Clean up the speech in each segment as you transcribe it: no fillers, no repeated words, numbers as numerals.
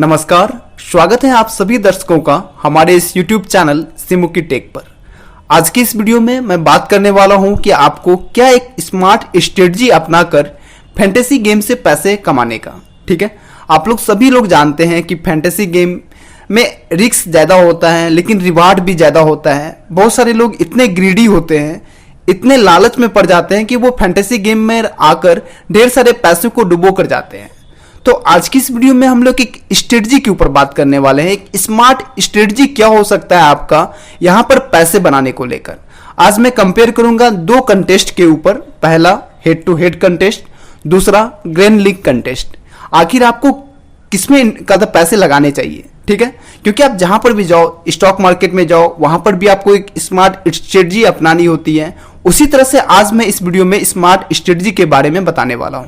नमस्कार, स्वागत है आप सभी दर्शकों का हमारे इस YouTube चैनल सिमुकी टेक पर। आज की इस वीडियो में मैं बात करने वाला हूं कि आपको क्या एक स्मार्ट स्ट्रेटजी अपनाकर फैंटेसी गेम से पैसे कमाने का। ठीक है, आप लोग सभी लोग जानते हैं कि फैंटेसी गेम में रिस्क ज़्यादा होता है लेकिन रिवार्ड भी ज़्यादा होता है। बहुत सारे लोग इतने ग्रीडी होते हैं, इतने लालच में पड़ जाते हैं कि वो फैंटेसी गेम में आकर ढेर सारे पैसे को डुबो कर जाते हैं। तो आज की इस वीडियो में हम लोग एक स्ट्रेटजी के ऊपर बात करने वाले हैं। एक स्मार्ट स्ट्रेटजी क्या हो सकता है आपका यहां पर पैसे बनाने को लेकर। आज मैं कंपेयर करूंगा दो कंटेस्ट के ऊपर, पहला हेड टू हेड कंटेस्ट, दूसरा ग्रैंड लीग कंटेस्ट। आखिर आपको किसमें ज्यादा पैसे लगाने चाहिए। ठीक है, क्योंकि आप जहां पर भी जाओ, स्टॉक मार्केट में जाओ, वहां पर भी आपको एक स्मार्ट स्ट्रेटजी अपनानी होती है। उसी तरह से आज मैं इस वीडियो में स्मार्ट स्ट्रेटजी के बारे में बताने वाला हूं।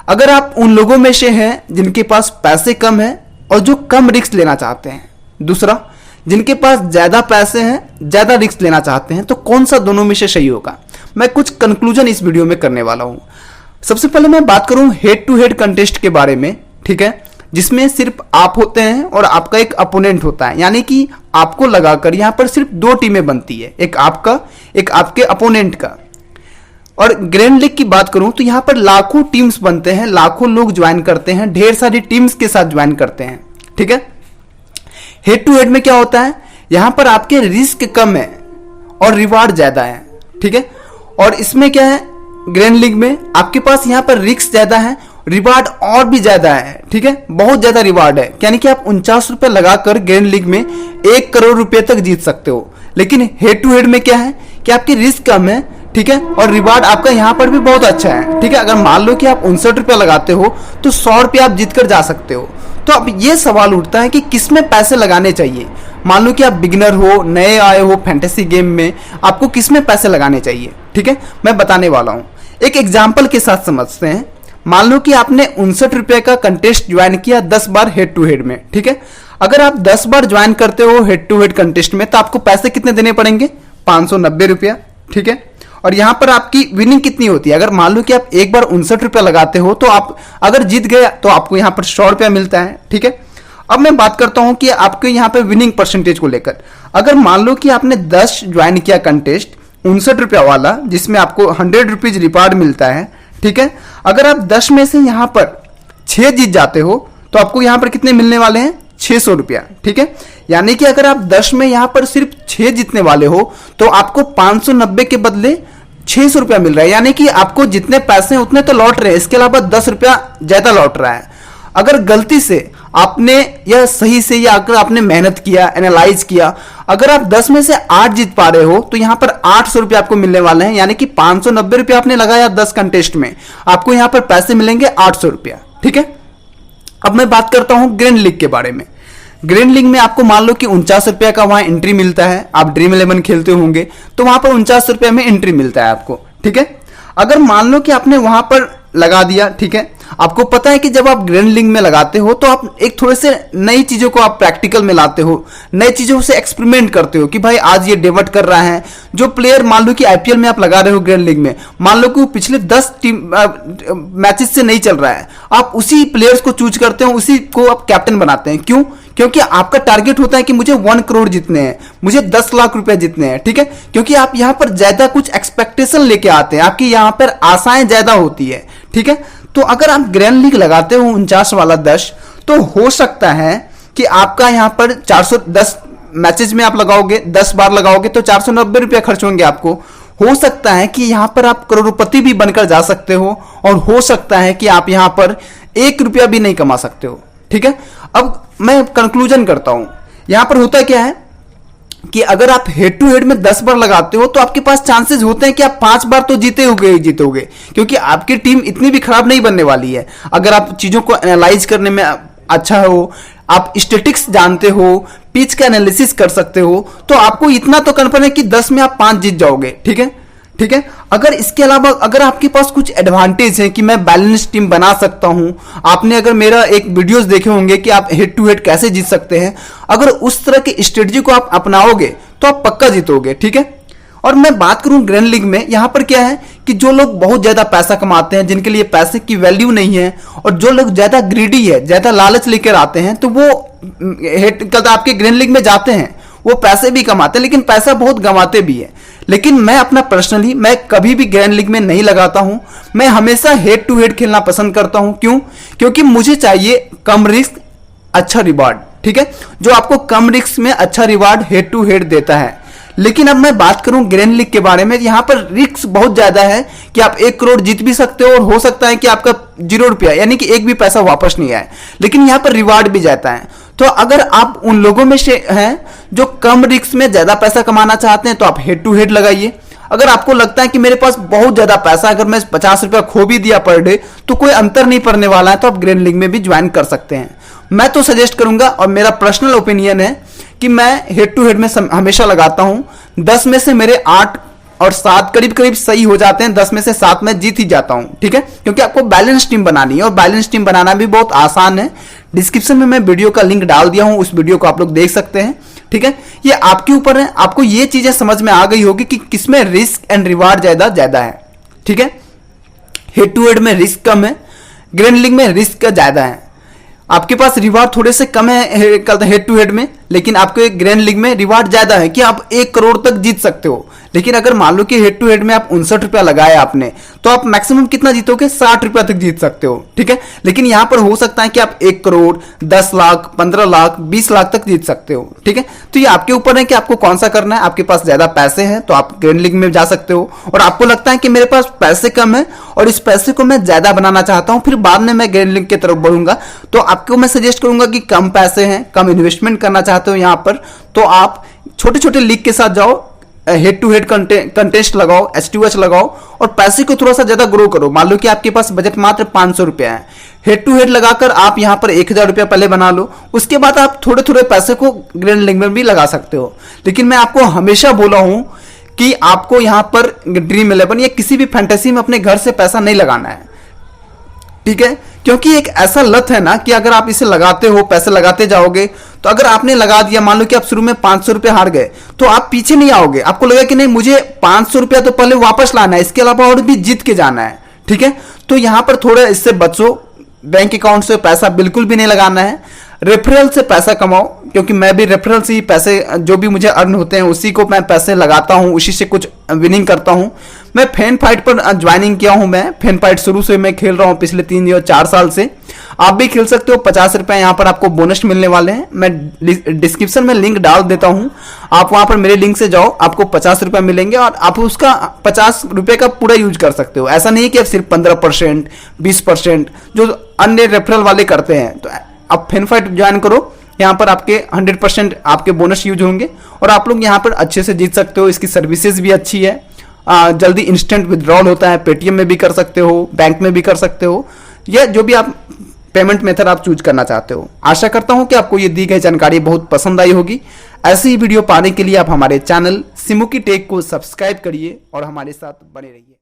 अगर आप उन लोगों में से हैं जिनके पास पैसे कम है और जो कम रिस्क लेना चाहते हैं, दूसरा जिनके पास ज्यादा पैसे हैं ज्यादा रिस्क लेना चाहते हैं, तो कौन सा दोनों में से सही होगा, मैं कुछ कंक्लूजन इस वीडियो में करने वाला हूं। सबसे पहले मैं बात करूं हेड टू हेड कंटेस्ट के बारे में। ठीक है, जिसमें सिर्फ आप होते हैं और आपका एक अपोनेंट होता है, यानी कि आपको लगाकर यहां पर सिर्फ दो टीमें बनती है, एक आपका एक आपके अपोनेंट का। और ग्रैंड लीग की बात करूं तो यहां पर लाखों टीम्स बनते हैं, लाखों लोग ज्वाइन करते हैं, ढेर सारी टीम्स के साथ ज्वाइन करते हैं। ठीक है, हेड टू हेड में क्या होता है, यहां पर आपके रिस्क कम है और रिवार्ड ज्यादा है। ठीक है, और इसमें क्या है, ग्रैंड लीग में आपके पास यहां पर रिस्क ज्यादा है, रिवार्ड और भी ज्यादा है। ठीक है, बहुत ज्यादा रिवार्ड है, यानी कि आप 49 रुपए लगाकर ग्रैंड लीग में 1 करोड़ रुपए तक जीत सकते हो। लेकिन हेड टू हेड में क्या है कि आपकी रिस्क कम है, ठीक है, और रिवार्ड आपका यहां पर भी बहुत अच्छा है। ठीक है, अगर मान लो कि आप 59 रुपया लगाते हो तो 100 रुपया आप जीत कर जा सकते हो। तो अब ये सवाल उठता है कि किसमें पैसे लगाने चाहिए। मान लो कि आप बिगिनर हो, नए आए हो फैंटेसी गेम में, आपको किसमें पैसे लगाने चाहिए। ठीक है, मैं बताने वाला हूं, एक एग्जाम्पल के साथ समझते हैं। मान लो कि आपने 59 रुपये का कंटेस्ट ज्वाइन किया 10 बार हेड टू हेड में। ठीक है, अगर आप 10 बार ज्वाइन करते हो हेड टू हेड कंटेस्ट में तो आपको पैसे कितने देने पड़ेंगे, 590 रुपया। ठीक है, और यहां पर आपकी विनिंग कितनी होती है, अगर मान लो कि आप एक बार 59 रुपया लगाते हो तो आप अगर जीत गए तो आपको यहां पर 100 रुपया मिलता है। ठीक है, अब मैं बात करता हूं कि आपके यहां पर विनिंग परसेंटेज को लेकर। अगर मान लो कि आपने 10 ज्वाइन किया कंटेस्ट 59 रुपया वाला, जिसमें आपको 100 रुपीज रिवार्ड मिलता है। ठीक है, अगर आप 10 में से यहां पर 6 जीत जाते हो तो आपको यहां पर कितने मिलने वाले हैं, 600 रुपया। ठीक है, यानी कि अगर आप 10 में यहां पर सिर्फ 6 जीतने वाले हो तो आपको 590 के बदले 600 रुपया मिल रहा है, यानी कि आपको जितने पैसे हैं उतने तो लौट रहे हैं, इसके अलावा 10 रुपया ज्यादा लौट रहा है। अगर गलती से आपने या सही से या अगर आपने मेहनत किया, एनालाइज किया, अगर आप 10 में से 8 जीत पा रहे हो तो यहां पर 800 रुपया आपको मिलने वाले हैं, यानी कि 590 रुपया आपने लगाया 10 कंटेस्ट में, आपको यहां पर पैसे मिलेंगे 800 रुपया। ठीक है, अब मैं बात करता हूं ग्रैंड लीग के बारे में। ग्रैंड लीग में आपको मान लो कि 49 रुपया का वहां एंट्री मिलता है, आप ड्रीम 11 खेलते होंगे तो वहां पर 49 रुपया में एंट्री मिलता है आपको। ठीक है, अगर मान लो कि आपने वहां पर लगा दिया, ठीक है, आपको पता है कि जब आप ग्रैंड लीग में लगाते हो तो आप एक थोड़े से नई चीजों को आप प्रैक्टिकल में लाते हो, नई चीजों से एक्सपेरिमेंट करते हो कि भाई आज ये डेवर्ट कर रहा है। जो प्लेयर मान लो कि आईपीएल में आप लगा रहे हो ग्रैंड लीग में, मान लो कि वो पिछले 10 मैचेस से नहीं चल रहा है, आप उसी प्लेयर्स को चूज करते हो, उसी को आप कैप्टन बनाते हैं। क्यों? क्योंकि आपका टारगेट होता है कि मुझे 1 करोड़ जीतने हैं, मुझे 10 लाख रुपए जीतने हैं। ठीक है, क्योंकि आप यहां पर ज्यादा कुछ एक्सपेक्टेशन लेके आते हैं, आपकी यहां पर आशाएं ज्यादा होती है। ठीक है, तो अगर आप ग्रैंड लीग लगाते हो 49 वाला 10, तो हो सकता है कि आपका यहां पर 410 मैचेज में आप लगाओगे, 10 बार लगाओगे तो 490 रुपया खर्च होंगे आपको। हो सकता है कि यहां पर आप करोड़पति भी बनकर जा सकते हो और हो सकता है कि आप यहां पर 1 रुपया भी नहीं कमा सकते हो। ठीक है, अब मैं कंक्लूजन करता हूं, यहां पर होता क्या है कि अगर आप हेड टू हेड में 10 बार लगाते हो तो आपके पास चांसेस होते हैं कि आप 5 बार तो जीतोगे, क्योंकि आपकी टीम इतनी भी खराब नहीं बनने वाली है। अगर आप चीजों को एनालाइज करने में अच्छा हो, आप स्टैटिक्स जानते हो, पिच का एनालिसिस कर सकते हो, तो आपको इतना तो कंफर्म है कि 10 में आप 5 जीत जाओगे। ठीक है, ठीक है, अगर इसके अलावा अगर आपके पास कुछ एडवांटेज है कि मैं बैलेंस टीम बना सकता हूं, आपने अगर मेरा एक वीडियोस देखे होंगे कि आप हेड टू हेड कैसे जीत सकते हैं, अगर उस तरह की स्ट्रेटजी को आप अपनाओगे तो आप पक्का जीतोगे। ठीक है, और मैं बात करूं ग्रैंड लीग में, यहां पर क्या है कि जो लोग बहुत ज्यादा पैसा कमाते हैं, जिनके लिए पैसे की वैल्यू नहीं है, और जो लोग ज्यादा ग्रीडी है, ज्यादा लालच लेकर आते हैं, तो वो आपके ग्रैंड लीग में जाते हैं, वो पैसे भी कमाते हैं लेकिन पैसा बहुत गंवाते भी है। लेकिन मैं अपना पर्सनली मैं कभी भी ग्रैंड लीग में नहीं लगाता हूं। मैं हमेशा हेड टू हेड खेलना पसंद करता हूं। क्यों? क्योंकि मुझे चाहिए कम रिस्क अच्छा रिवार्ड। ठीक है, जो आपको कम रिस्क में अच्छा रिवार्ड हेड टू हेड देता है। लेकिन अब मैं बात करूं ग्रैंड लीग के बारे में, यहां पर रिस्क बहुत ज्यादा है कि आप 1 करोड़ जीत भी सकते हो और हो सकता है कि आपका 0 रुपया यानी कि एक भी पैसा वापस नहीं आए। लेकिन यहां पर रिवार्ड भी जाता है। तो अगर आप उन लोगों में से हैं जो कम रिस्क में ज्यादा पैसा कमाना चाहते हैं तो आप हेड टू हेड लगाइए। अगर आपको लगता है कि मेरे पास बहुत ज्यादा पैसा, अगर मैं 50 रुपया खो भी दिया पर डे तो कोई अंतर नहीं पड़ने वाला है, तो आप ग्रैंड लीग में भी ज्वाइन कर सकते हैं। मैं तो सजेस्ट करूंगा और मेरा पर्सनल ओपिनियन है कि मैं हेड टू हेड में हमेशा लगाता हूं। 10 में से मेरे 8 और 7 करीब करीब सही हो जाते हैं, 10 में से 7 में जीत ही जाता हूं। ठीक है, क्योंकि आपको बैलेंस टीम बनानी है और बैलेंस टीम बनाना भी बहुत आसान है। डिस्क्रिप्शन में मैं वीडियो का लिंक डाल दिया हूं, उस वीडियो को आप लोग देख सकते हैं। ठीक है, ये आपके ऊपर है, आपको ये चीजें समझ में आ गई होगी कि किसमें रिस्क एंड रिवार्ड ज्यादा है। ठीक है, हेड टू हेड में रिस्क कम है, ग्रैंड लीग में रिस्क ज्यादा है। आपके पास रिवार्ड थोड़े से कम है हेड टू हेड में, लेकिन आपके ग्रैंड लीग में रिवार्ड ज्यादा है कि आप 1 करोड़ तक जीत सकते हो। लेकिन अगर मान लो कि हेड टू हेड में आप 59 रुपया लगाए आपने, तो आप मैक्सिमम कितना जीतोगे? 60 रुपया तक जीत सकते हो। ठीक है, लेकिन यहां पर हो सकता है कि आप 1 करोड़ 10 लाख 15 लाख 20 लाख तक जीत सकते हो। ठीक है, तो ये आपके ऊपर है कि आपको कौन सा करना है। आपके पास ज्यादा पैसे हैं तो आप ग्रैंड लीग में जा सकते हो, और आपको लगता है कि मेरे पास पैसे कम है और इस पैसे को मैं ज्यादा बनाना चाहता हूं, फिर बाद में मैं ग्रैंड लीग की तरफ बढ़ूंगा, तो आपको मैं सजेस्ट करूंगा कि कम पैसे हैं, कम इन्वेस्टमेंट करना चाहते हो यहां पर, तो आप छोटे छोटे लीग के साथ जाओ, हेड टू हेड कंटेस्ट लगाओ, H2H लगाओ और पैसे को थोड़ा सा ज्यादा ग्रो करो। मान लो कि आपके पास बजट मात्र 500 रुपया है, हेड टू हेड लगाकर आप यहां पर 1000 रुपया पहले बना लो, उसके बाद आप थोड़े थोड़े पैसे को ग्रैंड लीग में भी लगा सकते हो। लेकिन मैं आपको हमेशा बोला हूं कि आपको यहां पर ड्रीम 11 या किसी भी फैंटेसी में अपने घर से पैसा नहीं लगाना है। ठीक है, क्योंकि एक ऐसा लत है ना कि अगर आप इसे लगाते हो, पैसे लगाते जाओगे, तो अगर आपने लगा दिया, मान लो कि आप शुरू में 500 रुपया हार गए, तो आप पीछे नहीं आओगे। आपको लगेगा कि नहीं, मुझे 500 रुपया तो पहले वापस लाना है, इसके अलावा और भी जीत के जाना है। ठीक है, तो यहां पर थोड़ा इससे बचो। बैंक अकाउंट से पैसा बिल्कुल भी नहीं लगाना है। रेफरल से पैसा कमाओ, क्योंकि मैं भी रेफरल से ही पैसे जो भी मुझे अर्न होते हैं उसी को मैं पैसे लगाता हूं, उसी से कुछ विनिंग करता हूं। मैं फैन फाइट पर ज्वाइनिंग किया हूं। मैं फैन फाइट शुरू से मैं खेल रहा हूं पिछले 3 या 4 साल से। आप भी खेल सकते हो। 50 रुपए यहां पर आपको बोनस मिलने वाले हैं। मैं डिस्क्रिप्शन में लिंक डाल देता हूं, आप वहां पर मेरे लिंक से जाओ, आपको 50 रुपए मिलेंगे और आप उसका 50 रुपए का पूरा यूज कर सकते हो। ऐसा नहीं कि आप सिर्फ 15% 20% जो अन्य रेफरल वाले करते हैं। तो आप फैन फाइट ज्वाइन करो, यहाँ पर आपके 100% आपके बोनस यूज होंगे और आप लोग यहाँ पर अच्छे से जीत सकते हो। इसकी सर्विसेज भी अच्छी है, जल्दी इंस्टेंट विड्रॉल होता है, पेटीएम में भी कर सकते हो, बैंक में भी कर सकते हो, या जो भी आप पेमेंट मेथड आप चूज करना चाहते हो। आशा करता हूं कि आपको ये दी गई जानकारी बहुत पसंद आई होगी। ऐसी ही वीडियो पाने के लिए आप हमारे चैनल सिमुकी टेक को सब्सक्राइब करिए और हमारे साथ बने रहिए।